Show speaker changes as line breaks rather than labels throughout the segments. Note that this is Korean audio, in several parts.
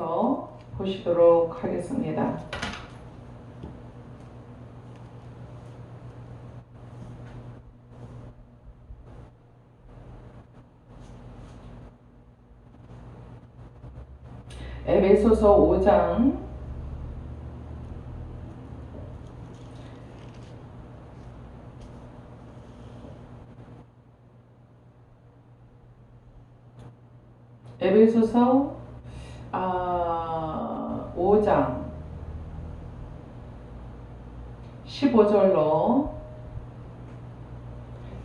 통해서 보시도록 하겠습니다. 에베소서 5장 5장 15절로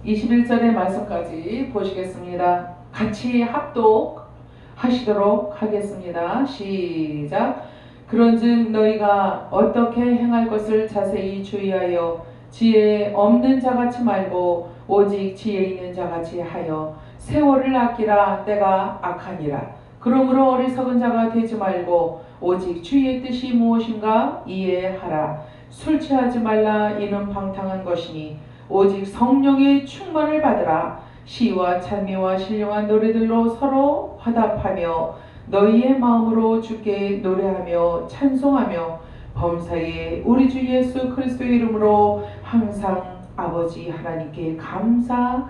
21절의 말씀까지 보시겠습니다. 같이 합독하시도록 하겠습니다. 시작. 그런즉 너희가 어떻게 행할 것을 자세히 주의하여 지혜 없는 자같이 말고 오직 지혜 있는 자같이 하여 세월을 아끼라. 때가 악하니라. 그러므로 어리석은 자가 되지 말고 오직 주의 뜻이 무엇인가 이해하라. 술 취하지 말라. 이는 방탕한 것이니 오직 성령의 충만을 받으라. 시와 찬미와 신령한 노래들로 서로 화답하며 너희의 마음으로 주께 노래하며 찬송하며 범사에 우리 주 예수 그리스도의 이름으로 항상 아버지 하나님께 감사하며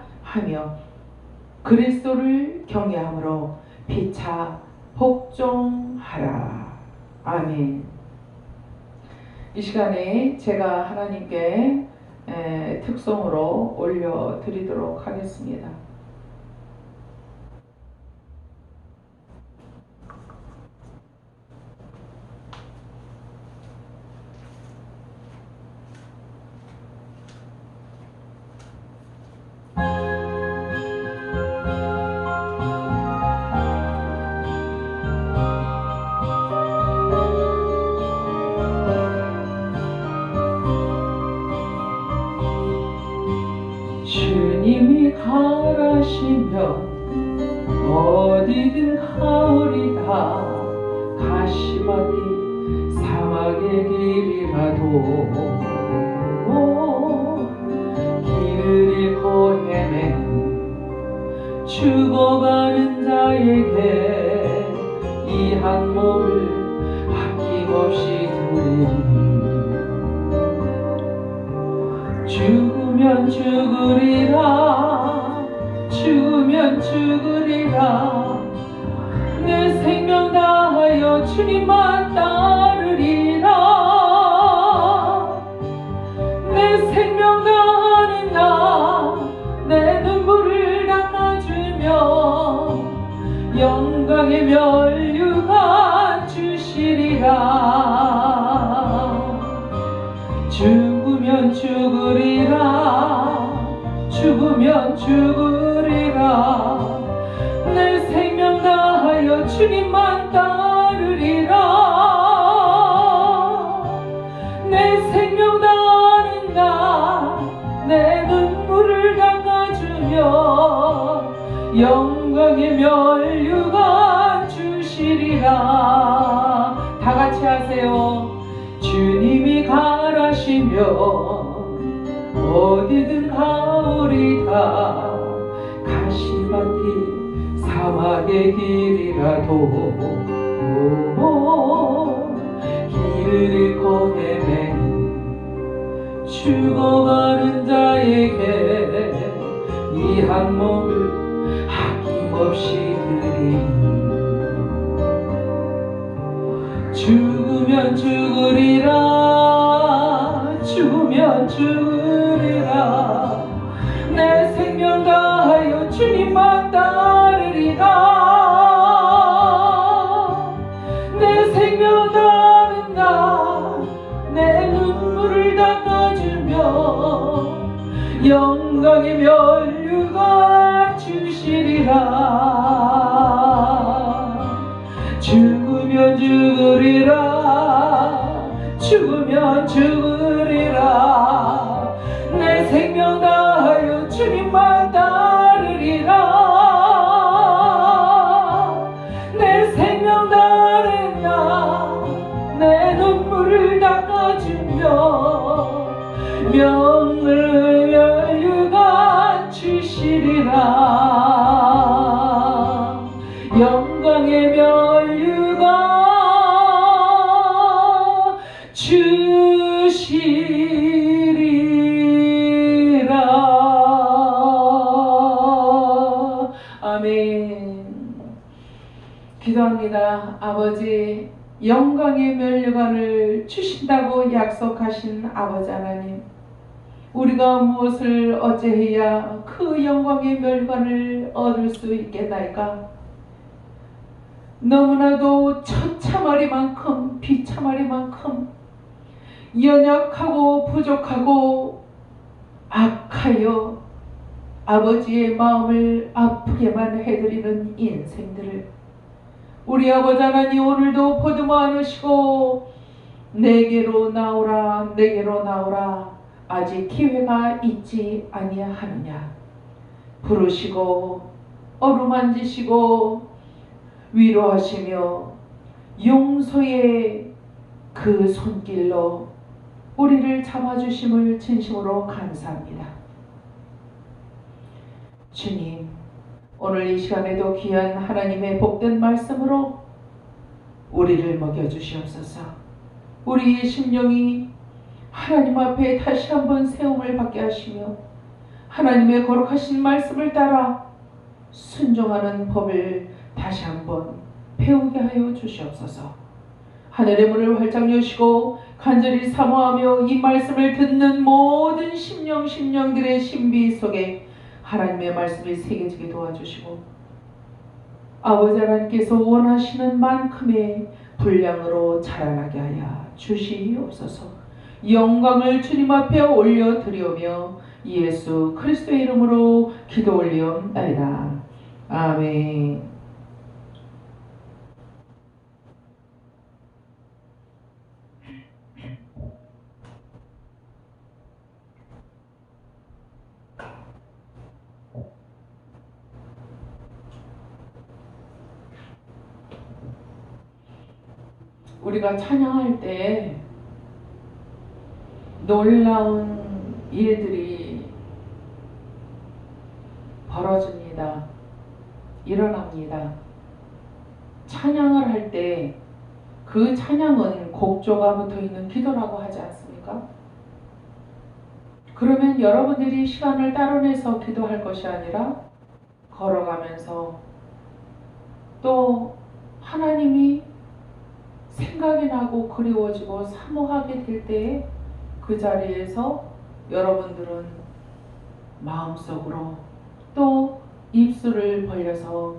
그리스도를 경외함으로 피차 복종하라. 아멘. 이 시간에 제가 하나님께 특송으로 올려드리도록 하겠습니다. 주님이 가라시면 어디든 가오리다. 가시밭이 사막의 길이라도 길을 잃고 헤매는 죽어가는 자에게 이 한 몸을 아낌없이 드리니 죽으면 죽으리라. 죽으면 죽으리라. 내 생명 다하여 주님만 따르리라. 내 생명 다하는 나 내 눈물을 닦아주며 영광의 면류관 주시리라. 죽으면 죽으리라. 죽으면 죽으리라. 내 생명 다하여 주님만 따르리라. 내 생명 다하는 나 내 눈물을 닦아주며 영광의 면류관 주시리라. 다같이 하세요. 주님이 가라시면 어디든 가오리다. 가시밭이 사막의 길이라도 길을 잃고 헤매는 죽어가는 자에게 이 한 몸을 아낌없이 드리니 죽으면 죽으리라. 죽으면 죽으리라. 내 생명 다하여 주님만 따르리라. 내 생명 다하는 나 내 눈물을 닦아주며 영광의 면류관 주시리라. 죽으면 죽으리라. 죽으면 죽으리라. 내 생명 다하여 주님만 따르리라. 내 생명 다하는 나 내 눈물을 닦아주며 명을 면류관 주시리라. 영광의 면류관 그러나 아버지, 영광의 면류관을 주신다고 약속하신 아버지 하나님, 우리가 무엇을 어찌해야 그 영광의 면류관을 얻을 수 있겠나이까? 너무나도 처참하리만큼 비참하리만큼 연약하고 부족하고 악하여 아버지의 마음을 아프게만 해드리는 인생들을 우리 아버지 하나님 오늘도 보듬어 안으시고 내게로 나오라 내게로 나오라 아직 기회가 있지 아니하느냐 부르시고 어루만지시고 위로하시며 용서의 그 손길로 우리를 잡아주심을 진심으로 감사합니다. 주님, 오늘 이 시간에도 귀한 하나님의 복된 말씀으로 우리를 먹여주시옵소서. 우리의 심령이 하나님 앞에 다시 한번 세움을 받게 하시며 하나님의 거룩하신 말씀을 따라 순종하는 법을 다시 한번 배우게 하여 주시옵소서. 하늘의 문을 활짝 여시고 간절히 사모하며 이 말씀을 듣는 모든 심령들의 신비 속에 하나님의 말씀이 새겨지게 도와주시고 아버지 하나님께서 원하시는 만큼의 분량으로 자라나게 하여 주시옵소서. 영광을 주님 앞에 올려드리오며 예수 그리스도의 이름으로 기도 올리옵나이다. 아멘. 우리가 찬양할 때 놀라운 일들이 벌어집니다. 일어납니다. 찬양을 할 때 그 찬양은 곡조가 붙어있는 기도라고 하지 않습니까? 그러면 여러분들이 시간을 따로 내서 기도할 것이 아니라 걸어가면서 또 하나님이 생각이 나고 그리워지고 사모하게 될 때에 그 자리에서 여러분들은 마음속으로 또 입술을 벌려서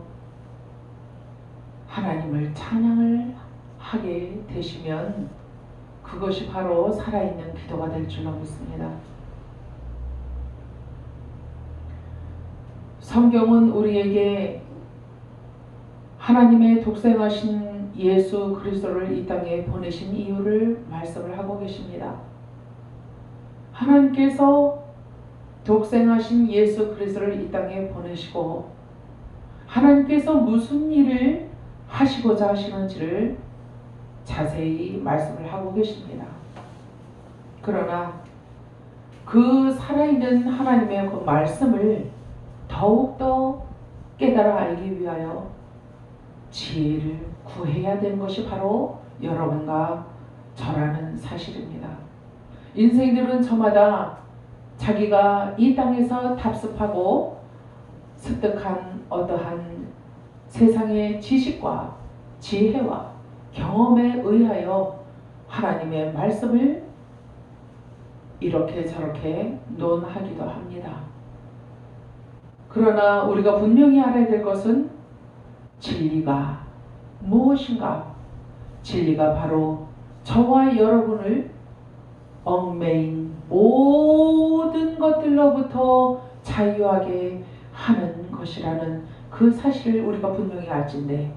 하나님을 찬양을 하게 되시면 그것이 바로 살아있는 기도가 될 줄로 믿습니다. 성경은 우리에게 하나님의 독생하신 예수 그리스도를 이 땅에 보내신 이유를 말씀을 하고 계십니다. 하나님께서 독생하신 예수 그리스도를 이 땅에 보내시고 하나님께서 무슨 일을 하시고자 하시는지를 자세히 말씀을 하고 계십니다. 그러나 그 살아있는 하나님의 그 말씀을 더욱더 깨달아 알기 위하여 지혜를 구해야 되는 것이 바로 여러분과 저라는 사실입니다. 인생들은 저마다 자기가 이 땅에서 답습하고 습득한 어떠한 세상의 지식과 지혜와 경험에 의하여 하나님의 말씀을 이렇게 저렇게 논하기도 합니다. 그러나 우리가 분명히 알아야 될 것은 진리가 무엇인가? 진리가 바로 저와 여러분을 얽매인 모든 것들로부터 자유하게 하는 것이라는 그 사실을 우리가 분명히 알진데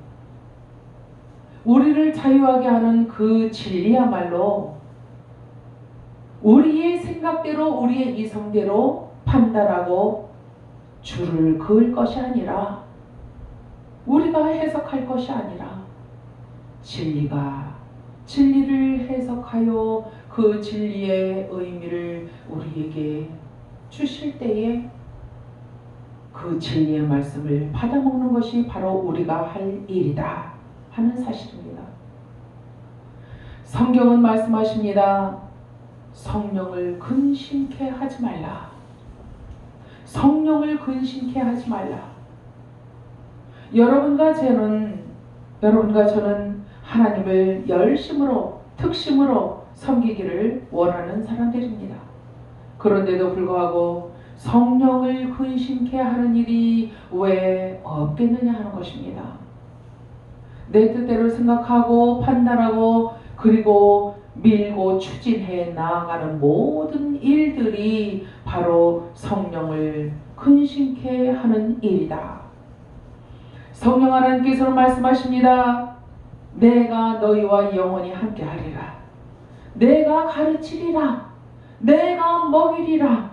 우리를 자유하게 하는 그 진리야말로 우리의 생각대로 우리의 이성대로 판단하고 줄을 그을 것이 아니라 우리가 해석할 것이 아니라 진리를 해석하여 그 진리의 의미를 우리에게 주실 때에 그 진리의 말씀을 받아먹는 것이 바로 우리가 할 일이다 하는 사실입니다. 성경은 말씀하십니다. 성령을 근심케 하지 말라. 성령을 근심케 하지 말라. 여러분과 저는 여러분과 저는 하나님을 열심으로 특심으로 섬기기를 원하는 사람들입니다. 그런데도 불구하고 성령을 근심케 하는 일이 왜 없겠느냐 하는 것입니다. 내 뜻대로 생각하고 판단하고 그리고 밀고 추진해 나아가는 모든 일들이 바로 성령을 근심케 하는 일이다. 성령 하나님께서는 말씀하십니다. 내가 너희와 영원히 함께하리라. 내가 가르치리라. 내가 먹이리라.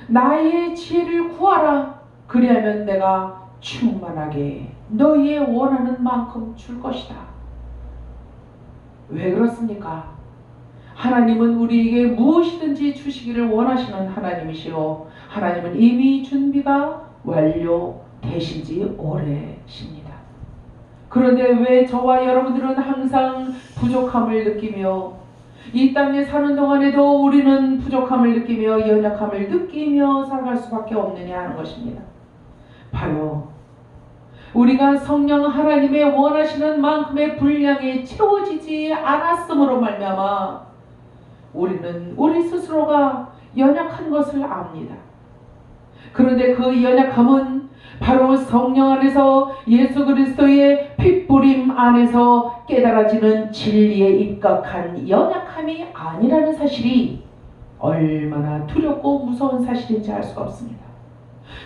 나의 지혜를 구하라. 그리하면 내가 충만하게 너희의 원하는 만큼 줄 것이다. 왜 그렇습니까? 하나님은 우리에게 무엇이든지 주시기를 원하시는 하나님이시오. 하나님은 이미 준비가 완료되신 지 오래십니다. 그런데 왜 저와 여러분들은 항상 부족함을 느끼며 이 땅에 사는 동안에도 우리는 부족함을 느끼며 연약함을 느끼며 살아갈 수밖에 없느냐 하는 것입니다. 바로 우리가 성령 하나님의 원하시는 만큼의 분량이 채워지지 않았음으로 말미암아 우리는 우리 스스로가 연약한 것을 압니다. 그런데 그 연약함은 바로 성령 안에서 예수 그리스도의 핏부림 안에서 깨달아지는 진리에 입각한 연약함이 아니라는 사실이 얼마나 두렵고 무서운 사실인지 알 수가 없습니다.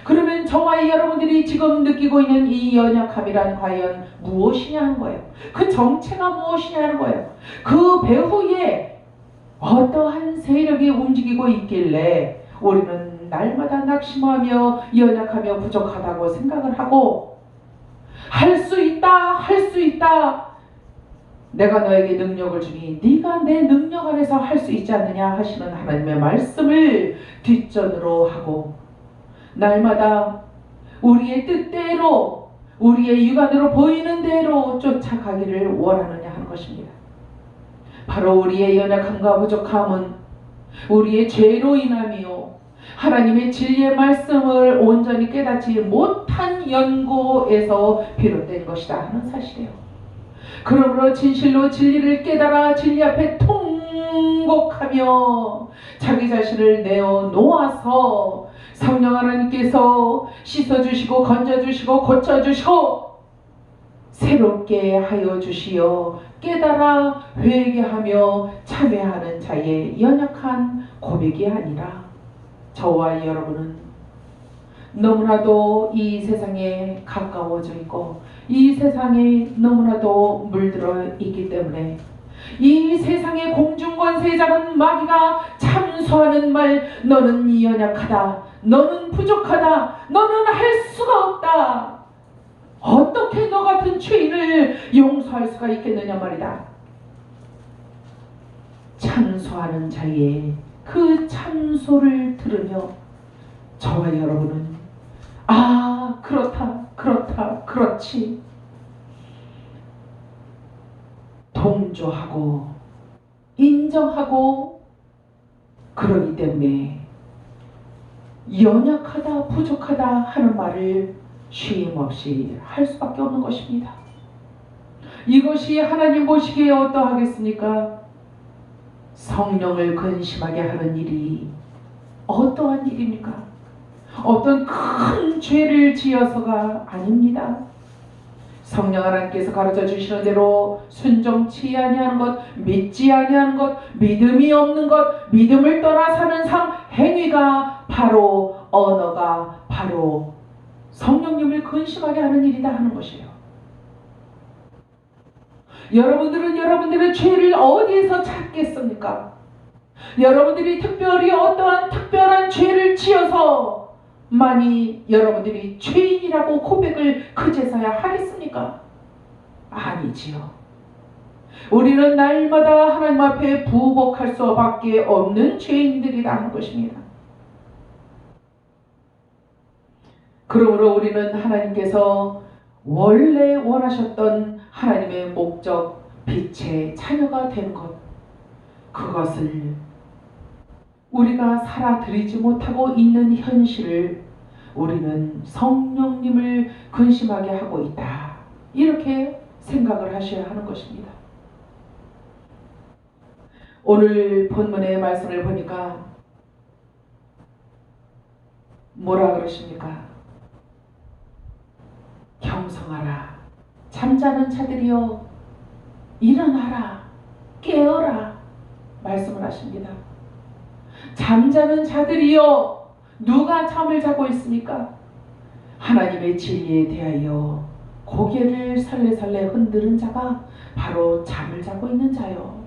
그러면 저와 여러분들이 지금 느끼고 있는 이 연약함이란 과연 무엇이냐 하는 거예요. 그 정체가 무엇이냐 하는 거예요. 그 배후에 어떠한 세력이 움직이고 있길래 우리는 날마다 낙심하며 연약하며 부족하다고 생각을 하고 할 수 있다, 할 수 있다. 내가 너에게 능력을 주니 네가 내 능력 안에서 할 수 있지 않느냐 하시는 하나님의 말씀을 뒷전으로 하고 날마다 우리의 뜻대로 우리의 육안으로 보이는 대로 쫓아가기를 원하느냐 하는 것입니다. 바로 우리의 연약함과 부족함은 우리의 죄로 인함이요 하나님의 진리의 말씀을 온전히 깨닫지 못한 연고에서 비롯된 것이다 하는 사실이에요. 그러므로 진실로 진리를 깨달아 진리 앞에 통곡하며 자기 자신을 내어 놓아서 성령 하나님께서 씻어주시고 건져주시고 고쳐주시고 새롭게 하여 주시어 깨달아 회개하며 참회하는 자의 연약한 고백이 아니라 저와 여러분은 너무나도 이 세상에 가까워져 있고 이 세상에 너무나도 물들어 있기 때문에 이 세상의 공중권세 잡은 마귀가 참소하는 말 너는 연약하다 너는 부족하다 너는 할 수가 없다 어떻게 너 같은 죄인을 용서할 수가 있겠느냐 말이다. 참소하는 자의 그 참소를 들으며 저와 여러분은 아 그렇다 그렇다 그렇지 동조하고 인정하고 그러기 때문에 연약하다 부족하다 하는 말을 쉼 없이 할 수밖에 없는 것입니다. 이것이 하나님 보시기에 어떠하겠습니까? 성령을 근심하게 하는 일이 어떠한 일입니까? 어떤 큰 죄를 지어서가 아닙니다. 성령 하나님께서 가르쳐 주시는 대로 순종치 아니하는 것, 믿지 아니하는 것, 믿음이 없는 것, 믿음을 떠나 사는 삶, 행위가 바로 언어가 바로 성령님을 근심하게 하는 일이다 하는 것이에요. 여러분들은 여러분들의 죄를 어디에서 찾겠습니까? 여러분들이 특별히 어떠한 특별한 죄를 지어서 많이 여러분들이 죄인이라고 고백을 그제서야 하겠습니까? 아니지요. 우리는 날마다 하나님 앞에 부복할 수밖에 없는 죄인들이라 하는 것입니다. 그러므로 우리는 하나님께서 원래 원하셨던 하나님의 목적, 빛의 자녀가 된 것, 그것을 우리가 살아들이지 못하고 있는 현실을 우리는 성령님을 근심하게 하고 있다. 이렇게 생각을 하셔야 하는 것입니다. 오늘 본문의 말씀을 보니까 뭐라 그러십니까? 경성하라. 잠자는 자들이여 일어나라. 깨어라. 말씀을 하십니다. 잠자는 자들이여, 누가 잠을 자고 있습니까? 하나님의 진리에 대하여 고개를 설레설레 흔드는 자가 바로 잠을 자고 있는 자요.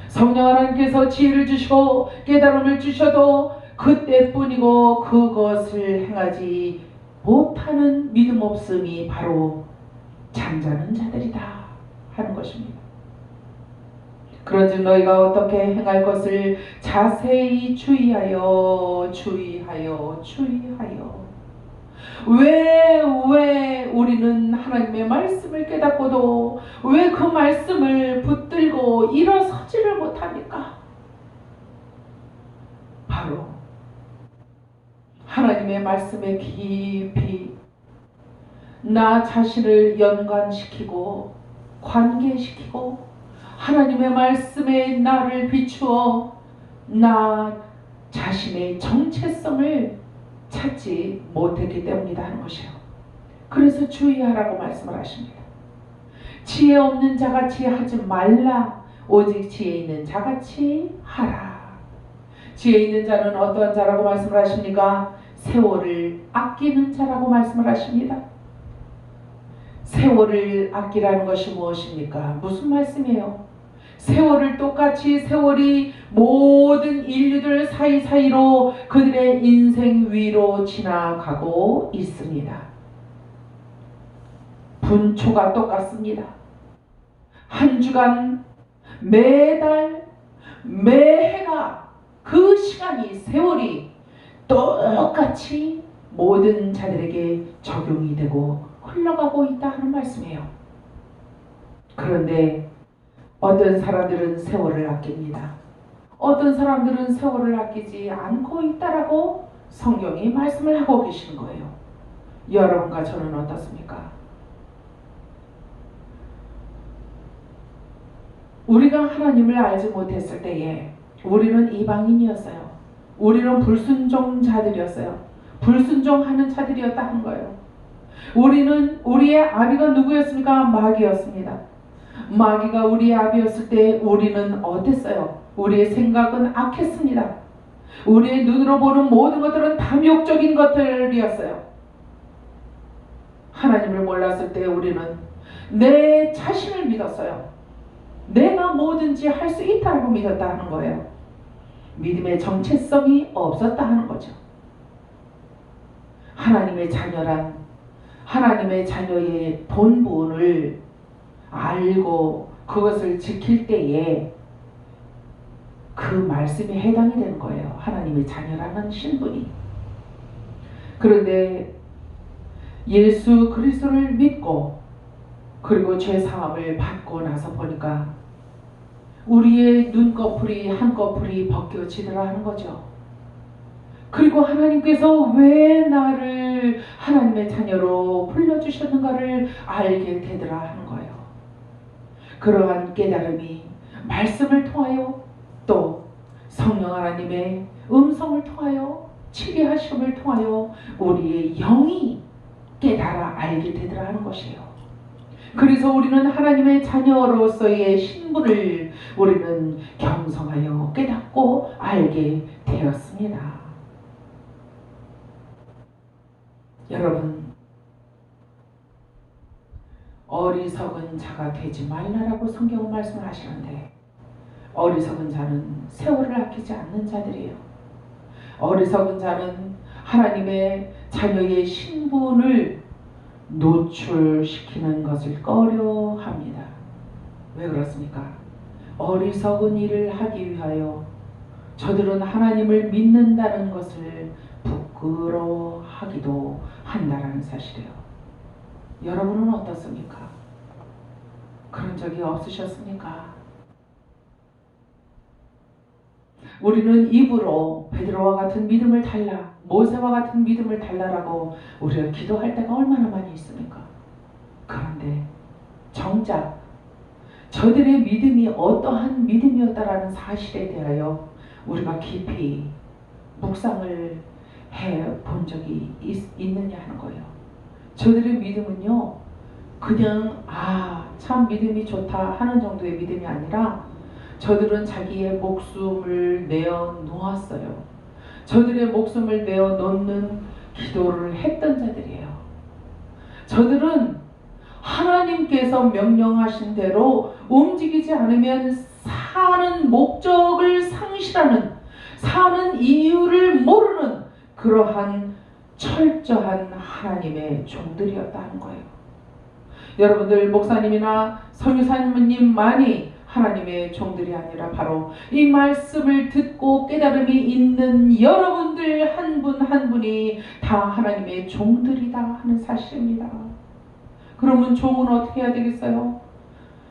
성령 하나님께서 지혜를 주시고 깨달음을 주셔도 그때뿐이고 그것을 행하지 못하는 믿음 없음이 바로 잠자는 자들이다 하는 것입니다. 그런즉 너희가 어떻게 행할 것을 자세히 주의하여 왜 우리는 하나님의 말씀을 깨닫고도 왜 그 말씀을 붙들고 일어서지를 못합니까? 바로 하나님의 말씀에 깊이 나 자신을 연관시키고 관계시키고 하나님의 말씀에 나를 비추어 나 자신의 정체성을 찾지 못했기 때문이다 하는 것이에요. 그래서 주의하라고 말씀을 하십니다. 지혜 없는 자같이 하지 말라. 오직 지혜 있는 자같이 하라. 지혜 있는 자는 어떠한 자라고 말씀을 하십니까? 세월을 아끼는 자라고 말씀을 하십니다. 세월을 아끼라는 것이 무엇입니까? 무슨 말씀이에요? 세월을 똑같이 세월이 모든 인류들 사이사이로 그들의 인생 위로 지나가고 있습니다. 분초가 똑같습니다. 한 주간, 매달, 매해가 그 시간이 세월이 똑같이 모든 자들에게 적용이 되고 흘러가고 있다 하는 말씀이에요. 그런데 어떤 사람들은 세월을 아낍니다. 어떤 사람들은 세월을 아끼지 않고 있다라고 성경이 말씀을 하고 계시는 거예요. 여러분과 저는 어떻습니까? 우리가 하나님을 알지 못했을 때에 우리는 이방인이었어요. 우리는 불순종자들이었어요. 불순종하는 자들이었다 하는 거예요. 우리의 아비가 누구였습니까? 마귀였습니다. 마귀가 우리의 아비였을 때 우리는 어땠어요? 우리의 생각은 악했습니다. 우리의 눈으로 보는 모든 것들은 탐욕적인 것들이었어요. 하나님을 몰랐을 때 우리는 내 자신을 믿었어요. 내가 뭐든지 할 수 있다고 믿었다 하는 거예요. 믿음의 정체성이 없었다 하는 거죠. 하나님의 자녀란 하나님의 자녀의 본분을 알고 그것을 지킬 때에 그 말씀에 해당이 되는 거예요. 하나님의 자녀라는 신분이. 그런데 예수 그리스도를 믿고 그리고 죄사함을 받고 나서 보니까 우리의 눈꺼풀이 한꺼풀이 벗겨지더라 하는 거죠. 그리고 하나님께서 왜 나를 하나님의 자녀로 불러주셨는가를 알게 되더라 하는 거예요. 그러한 깨달음이 말씀을 통하여 또 성령 하나님의 음성을 통하여 치리하심을 통하여 우리의 영이 깨달아 알게 되더라 하는 것이에요. 그래서 우리는 하나님의 자녀로서의 신분을 우리는 경성하여 깨닫고 알게 되었습니다. 여러분, 어리석은 자가 되지 말라라고 성경은 말씀을 하시는데 어리석은 자는 세월을 아끼지 않는 자들이에요. 어리석은 자는 하나님의 자녀의 신분을 노출시키는 것을 꺼려합니다. 왜 그렇습니까? 어리석은 일을 하기 위하여 저들은 하나님을 믿는다는 것을 부끄러워하기도 한다는 사실이에요. 여러분은 어떻습니까? 그런 적이 없으셨습니까? 우리는 입으로 베드로와 같은 믿음을 달라, 모세와 같은 믿음을 달라라고 우리가 기도할 때가 얼마나 많이 있습니까? 그런데 정작 저들의 믿음이 어떠한 믿음이었다라는 사실에 대하여 우리가 깊이 묵상을 해본 적이 있느냐 하는 거예요. 저들의 믿음은요, 그냥 참 믿음이 좋다 하는 정도의 믿음이 아니라 저들은 자기의 목숨을 내어 놓았어요. 저들의 목숨을 내어 놓는 기도를 했던 자들이에요. 저들은 하나님께서 명령하신 대로 움직이지 않으면 사는 목적을 상실하는, 사는 이유를 모르는 그러한 철저한 하나님의 종들이었다는 거예요. 여러분들 목사님이나 선교사님만이 하나님의 종들이 아니라 바로 이 말씀을 듣고 깨달음이 있는 여러분들 한 분 한 분이 다 하나님의 종들이다 하는 사실입니다. 그러면 종은 어떻게 해야 되겠어요?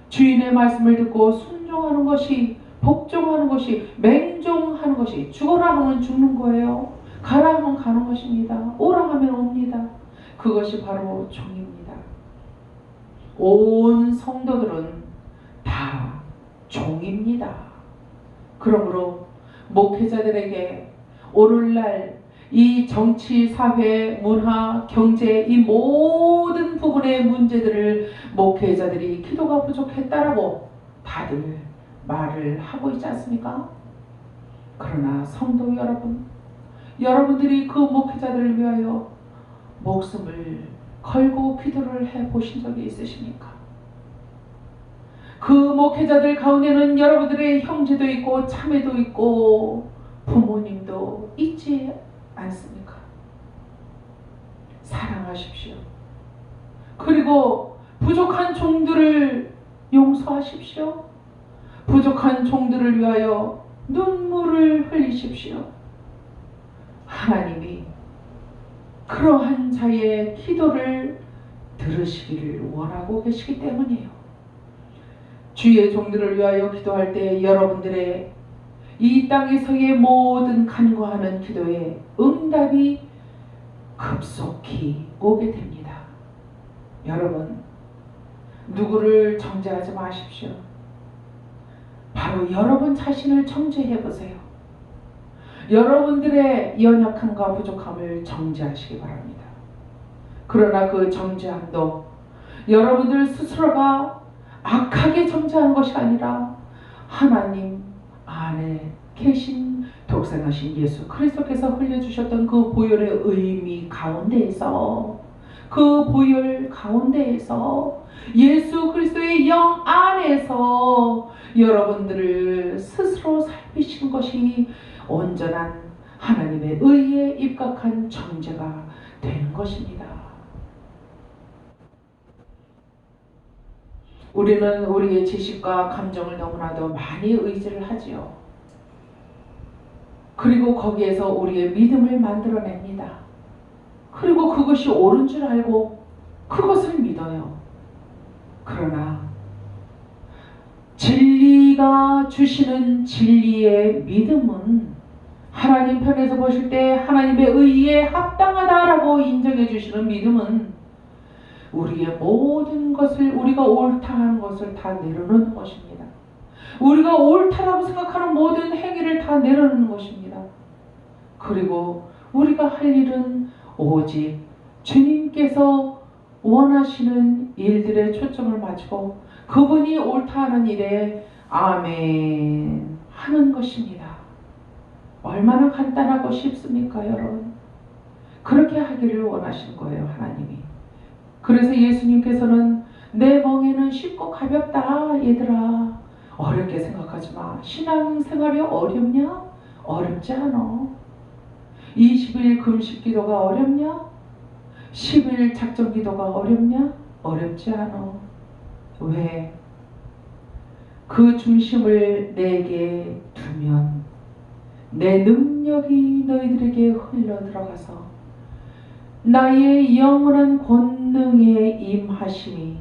주인의 말씀을 듣고 순종하는 것이, 복종하는 것이, 맹종하는 것이, 죽어라 하면 죽는 거예요. 가라 하면 가는 것입니다. 오라 하면 옵니다. 그것이 바로 종입니다. 온 성도들은 다 종입니다. 그러므로 목회자들에게 오늘날 이 정치, 사회, 문화, 경제 이 모든 부분의 문제들을 목회자들이 기도가 부족했다라고 다들 말을 하고 있지 않습니까? 그러나 성도 여러분, 여러분들이 그 목회자들을 위하여 목숨을 걸고 기도를 해보신 적이 있으십니까? 그 목회자들 가운데는 여러분들의 형제도 있고 자매도 있고 부모님도 있지 않습니까? 사랑하십시오. 그리고 부족한 종들을 용서하십시오. 부족한 종들을 위하여 눈물을 흘리십시오. 하나님이 그러한 자의 기도를 들으시기를 원하고 계시기 때문이에요. 주의 종들을 위하여 기도할 때 여러분들의 이 땅에서의 모든 간구하는 기도에 응답이 급속히 오게 됩니다. 여러분, 누구를 정죄하지 마십시오. 바로 여러분 자신을 정죄해 보세요. 여러분들의 연약함과 부족함을 정죄하시기 바랍니다. 그러나 그 정죄함도 여러분들 스스로가 악하게 정죄하는 것이 아니라 하나님 안에 계신 독생하신 예수 그리스도께서 흘려주셨던 그 보혈의 의미 가운데에서, 그 보혈 가운데에서 예수 그리스도의 영 안에서 여러분들을 스스로 살피시는 것이 온전한 하나님의 의에 입각한 정죄가 되는 것입니다. 우리는 우리의 지식과 감정을 너무나도 많이 의지를 하지요. 그리고 거기에서 우리의 믿음을 만들어냅니다. 그리고 그것이 옳은 줄 알고 그것을 믿어요. 그러나 진리가 주시는 진리의 믿음은 하나님 편에서 보실 때 하나님의 의에 합당하다라고 인정해 주시는 믿음은 우리의 모든 것을, 우리가 옳다 하는 것을 다 내려놓는 것입니다. 우리가 옳다라고 생각하는 모든 행위를 다 내려놓는 것입니다. 그리고 우리가 할 일은 오직 주님께서 원하시는 일들에 초점을 맞추고 그분이 옳다 하는 일에 아멘 하는 것입니다. 얼마나 간단하고 쉽습니까, 여러분? 그렇게 하기를 원하시는 거예요, 하나님이. 그래서 예수님께서는 내 멍에는 쉽고 가볍다, 얘들아. 어렵게 생각하지 마. 신앙생활이 어렵냐? 어렵지 않아. 20일 금식 기도가 어렵냐? 10일 작정 기도가 어렵냐? 어렵지 않아. 왜? 그 중심을 내게 두면 내 능력이 너희들에게 흘러 들어가서 나의 영원한 권능에 임하심이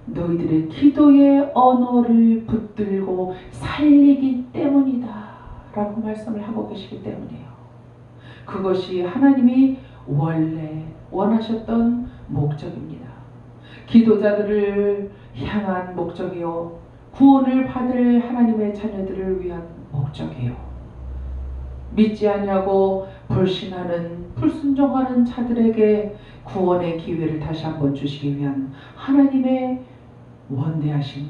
너희들의 기도의 언어를 붙들고 살리기 때문이다 라고 말씀을 하고 계시기 때문이에요. 그것이 하나님이 원래 원하셨던 목적입니다. 기도자들을 향한 목적이요, 구원을 받을 하나님의 자녀들을 위한 목적이요, 믿지 아니하고 불신하는 불순종하는 자들에게 구원의 기회를 다시 한번 주시기 위한 하나님의 원대하신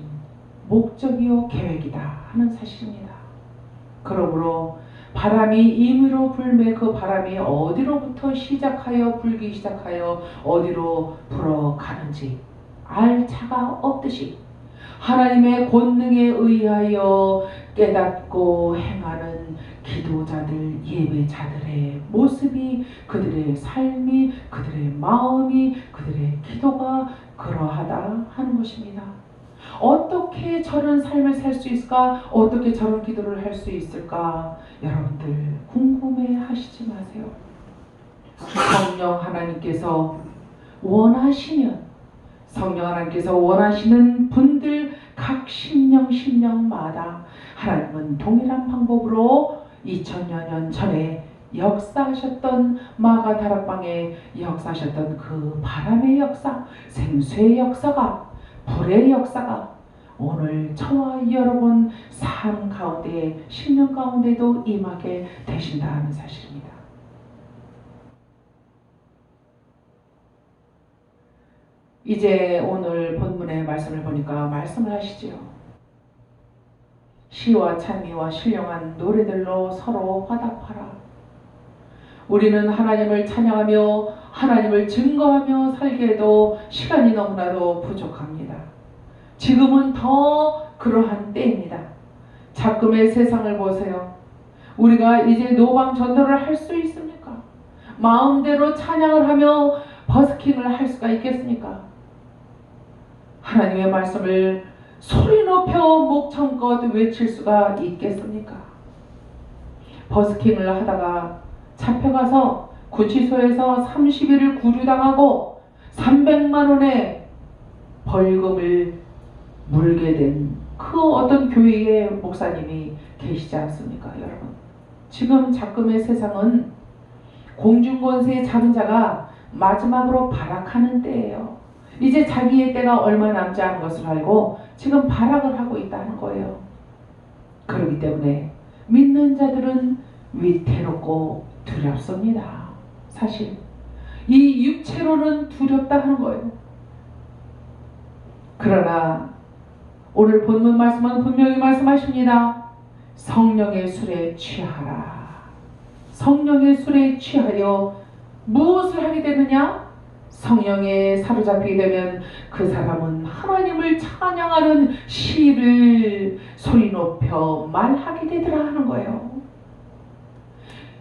목적이요 계획이다 하는 사실입니다. 그러므로 바람이 임의로 불매 그 바람이 어디로부터 시작하여 불기 시작하여 어디로 불어가는지 알 자가 없듯이 하나님의 권능에 의하여 깨닫고 행하는 기도자들, 예배자들의 모습이, 그들의 삶이, 그들의 마음이, 그들의 기도가 그러하다 하는 것입니다. 어떻게 저런 삶을 살 수 있을까? 어떻게 저런 기도를 할 수 있을까? 여러분들 궁금해 하시지 마세요. 성령 하나님께서 원하시면, 성령 하나님께서 원하시는 분들 각 심령마다 하나님은 동일한 방법으로 2000여 년 전에 역사하셨던 마가 다락방에 역사하셨던 그 바람의 역사, 생수의 역사가, 불의 역사가 오늘 저와 여러분 삶 가운데, 심령 가운데도 임하게 되신다는 사실입니다. 이제 오늘 본문의 말씀을 보니까 말씀을 하시지요. 시와 찬미와 신령한 노래들로 서로 화답하라. 우리는 하나님을 찬양하며 하나님을 증거하며 살기에도 시간이 너무나도 부족합니다. 지금은 더 그러한 때입니다. 작금의 세상을 보세요. 우리가 이제 노방 전도를 할 수 있습니까? 마음대로 찬양을 하며 버스킹을 할 수가 있겠습니까? 하나님의 말씀을 소리 높여 목청껏 외칠 수가 있겠습니까? 버스킹을 하다가 잡혀가서 구치소에서 30일을 구류당하고 300만 원의 벌금을 물게 된 그 어떤 교회의 목사님이 계시지 않습니까, 여러분? 지금 작금의 세상은 공중권세의 작은 자가 마지막으로 발악하는 때예요. 이제 자기의 때가 얼마 남지 않은 것을 알고 지금 발악을 하고 있다는 거예요. 그렇기 때문에 믿는 자들은 위태롭고 두렵습니다. 사실 이 육체로는 두렵다 하는 거예요. 그러나 오늘 본문 말씀은 분명히 말씀하십니다. 성령의 술에 취하라. 성령의 술에 취하여 무엇을 하게 되느냐? 성령에 사로잡히게 되면 그 사람은 하나님을 찬양하는 시를 소리 높여 말하게 되더라 하는 거예요.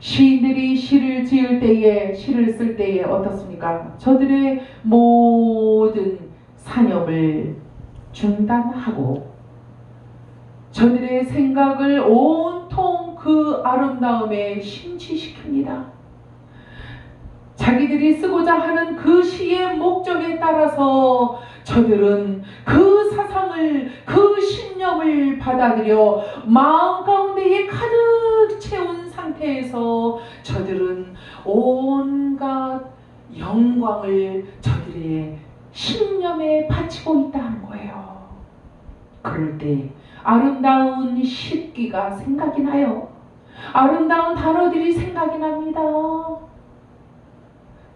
시인들이 시를 지을 때에, 시를 쓸 때에 어떻습니까? 저들의 모든 산염을 중단하고 저들의 생각을 온통 그 아름다움에 심취시킵니다. 자기들이 쓰고자 하는 그 시의 목적에 따라서 저들은 그 사상을, 그 신념을 받아들여 마음 가운데에 가득 채운 상태에서 저들은 온갖 영광을 저들의 신념에 바치고 있다는 거예요. 그럴 때 아름다운 시기가 생각이 나요. 아름다운 단어들이 생각이 납니다.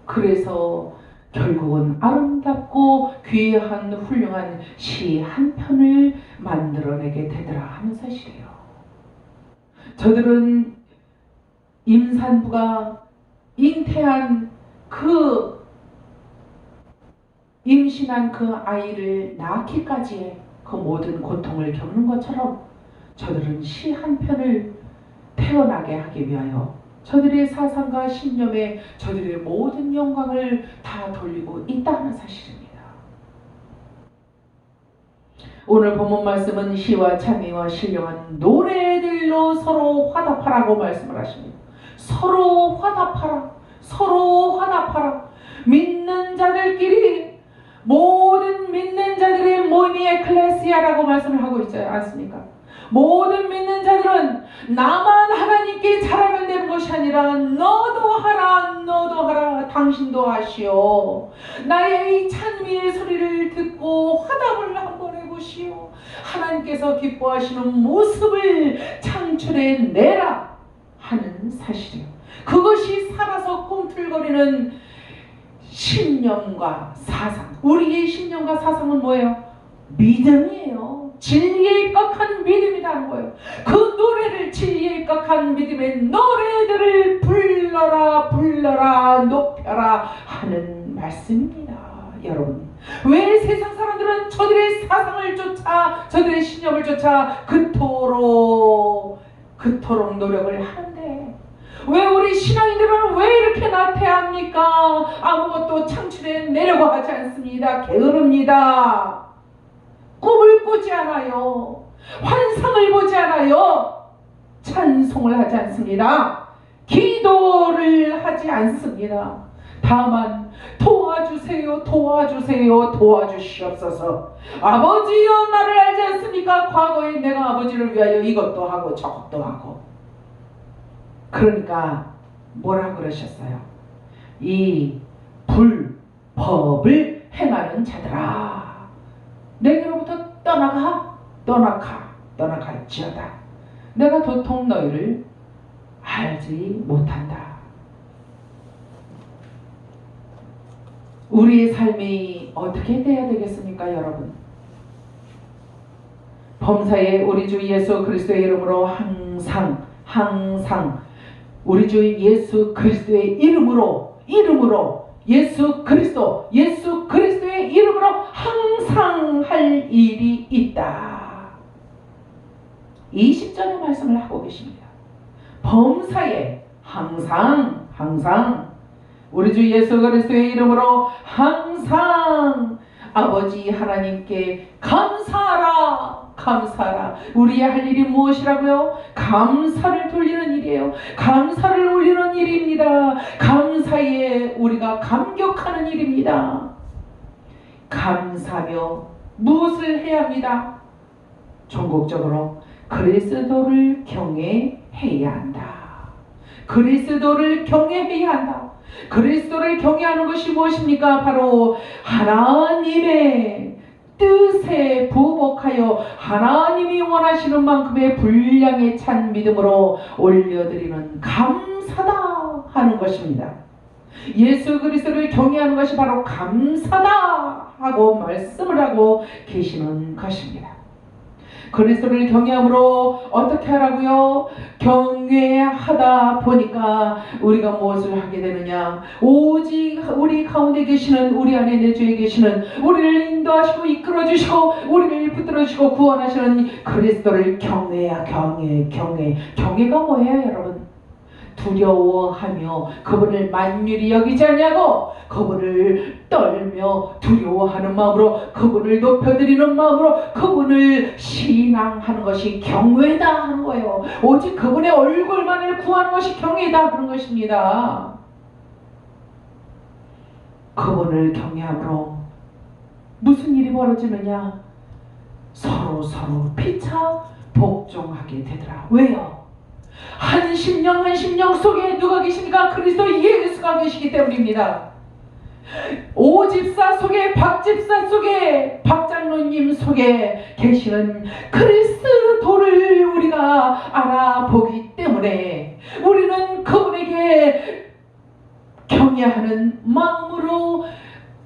그래서 결국은 아름답고 귀한 훌륭한 시 한 편을 만들어내게 되더라 하는 사실이에요. 저들은 임산부가 잉태한 임신한 그 아이를 낳기까지의 그 모든 고통을 겪는 것처럼 저들은 시 한 편을 태어나게 하기 위하여 저들의 사상과 신념에 저들의 모든 영광을 다 돌리고 있다는 사실입니다. 오늘 본문 말씀은 시와 찬미와 신령한 노래들로 서로 화답하라고 말씀을 하십니다. 서로 화답하라. 서로 화답하라. 믿는 자들끼리 모든 믿는 자들의 모임이 에클레시아라고 말씀을 하고 있지 않습니까? 모든 믿는 자들은 나만 하나님께 잘하면 되는 것이 아니라 너도 하라, 너도 하라, 당신도 하시오. 나의 이 찬미의 소리를 듣고 화답을 한번 해보시오. 하나님께서 기뻐하시는 모습을 창출해내라 하는 사실이요. 그것이 살아서 꿈틀거리는 신념과 사상. 우리의 신념과 사상은 뭐예요? 믿음이에요. 진리에 입각한 믿음이라는 거예요. 그 노래를, 진리에 입각한 믿음의 노래들을 불러라, 불러라, 높여라 하는 말씀입니다. 여러분, 왜 세상 사람들은 저들의 사상을 쫓아, 저들의 신념을 쫓아 그토록 노력을 하는데, 왜 우리 신앙인들은 왜 이렇게 나태합니까? 아무것도 창출해내려고 하지 않습니다. 게으릅니다. 꿈을 꾸지 않아요. 환상을 보지 않아요. 찬송을 하지 않습니다. 기도를 하지 않습니다. 다만 도와주세요, 도와주세요, 도와주시옵소서. 아버지여, 나를 알지 않습니까? 과거에 내가 아버지를 위하여 이것도 하고 저것도 하고. 그러니까 뭐라고 그러셨어요? 이 불법을 행하는 자들아, 내게로부터 떠나갈지어다. 내가 도통 너희를 알지 못한다. 우리의 삶이 어떻게 돼야 되겠습니까, 여러분? 범사에 우리 주 예수 그리스도의 이름으로 항상 우리 주 예수 그리스도의 이름으로 예수 그리스도의 이름으로 항상 할 일이 있다. 20절의 말씀을 하고 계십니다. 범사에 항상 우리 주 예수 그리스도의 이름으로 항상 아버지 하나님께 감사하라. 우리의 할 일이 무엇이라고요? 감사를 돌리는 일이에요. 감사를 올리는 일입니다. 감사에 우리가 감격하는 일입니다. 감사하며 무엇을 해야 합니다? 전국적으로 그리스도를 경외해야 한다. 그리스도를 경외하는 것이 무엇입니까? 바로 하나님의 뜻에 부복하여 하나님이 원하시는 만큼의 분량에 찬 믿음으로 올려드리는 감사다 하는 것입니다. 예수 그리스도를 경외하는 것이 바로 감사다 하고 말씀을 하고 계시는 것입니다. 그리스도를 경외함으로 어떻게 하라고요? 경외하다 보니까 우리가 무엇을 하게 되느냐? 오직 우리 가운데 계시는, 우리 안에 내주에 계시는, 우리를 인도하시고 이끌어주시고 우리를 붙들어주시고 구원하시는 그리스도를 경외가 뭐예요, 여러분? 두려워하며 그분을 만유리 여기지 않냐고, 그분을 떨며 두려워하는 마음으로, 그분을 높여드리는 마음으로 그분을 신앙하는 것이 경외다 하는 거예요. 오직 그분의 얼굴만을 구하는 것이 경외다 하는 것입니다. 그분을 경외함으로 무슨 일이 벌어지느냐? 서로 피차 복종하게 되더라. 왜요? 한 심령 속에 누가 계십니까? 그리스도 예수가 계시기 때문입니다. 오집사 속에, 박집사 속에, 박장로님 속에 계시는 그리스도를 우리가 알아보기 때문에 우리는 그분에게 경외하는 마음으로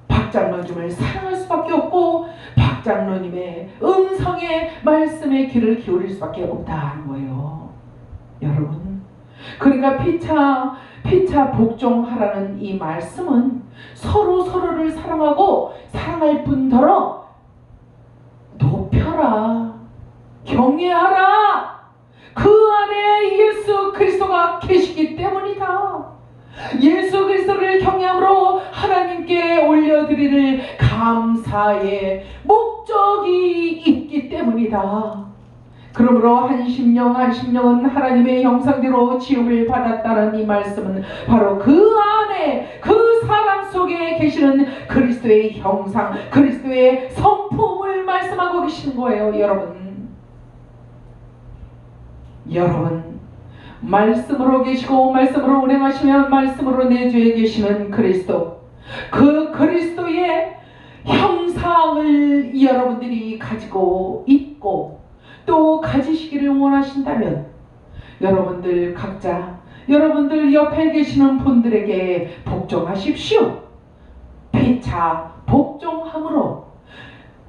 박장로님을 사랑할 수밖에 없고, 박장로님의 음성에, 말씀의 귀를 기울일 수밖에 없다는 거예요, 여러분. 그러니까 피차 복종하라는 이 말씀은 서로를 사랑하고 사랑할 뿐더러 높여라, 경외하라. 그 안에 예수 그리스도가 계시기 때문이다. 예수 그리스도를 경외함으로 하나님께 올려드릴 감사의 목적이 있기 때문이다. 그러므로 한 심령은 하나님의 형상대로 지음을 받았다는 이 말씀은 바로 그 안에, 그 사람 속에 속에 계시는 그리스도의 형상, 그리스도의 성품을 말씀하고 계시는 거예요. 여러분 말씀으로 계시고 말씀으로 운행하시면 말씀으로 내주에 계시는 그리스도, 그 그리스도의 형상을 여러분들이 가지고 있고 또 가지시기를 원하신다면 여러분들 각자 여러분들 옆에 계시는 분들에게 복종하십시오. 피차 복종함으로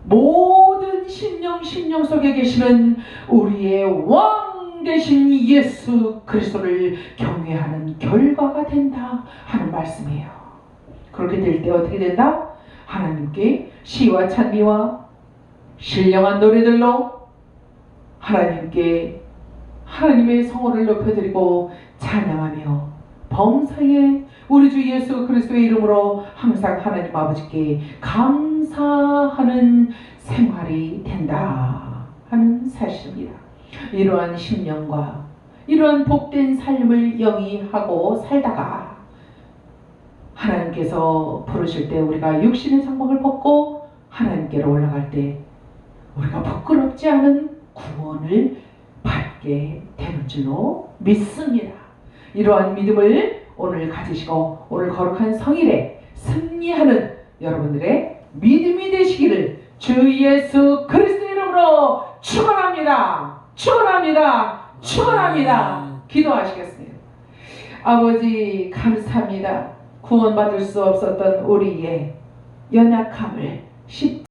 모든 심령 속에 계시는 우리의 왕 되신 예수 그리스도를 경외하는 결과가 된다 하는 말씀이에요. 그렇게 될 때 어떻게 된다? 하나님께 시와 찬미와 신령한 노래들로 하나님께 하나님의 성호를 높여드리고 찬양하며 범사에 우리 주 예수 그리스도의 이름으로 항상 하나님 아버지께 감사하는 생활이 된다 하는 사실입니다. 이러한 심령과 이러한 복된 삶을 영위하고 살다가 하나님께서 부르실 때 우리가 육신의 장막을 벗고 하나님께로 올라갈 때 우리가 부끄럽지 않은 구원을 받게 되는 줄로 믿습니다. 이러한 믿음을 오늘 가지시고 오늘 거룩한 성일에 승리하는 여러분들의 믿음이 되시기를 주 예수 그리스도의 이름으로 축원합니다. 축원합니다. 축원합니다. 기도하시겠습니다. 아버지 감사합니다. 구원받을 수 없었던 우리의 연약함을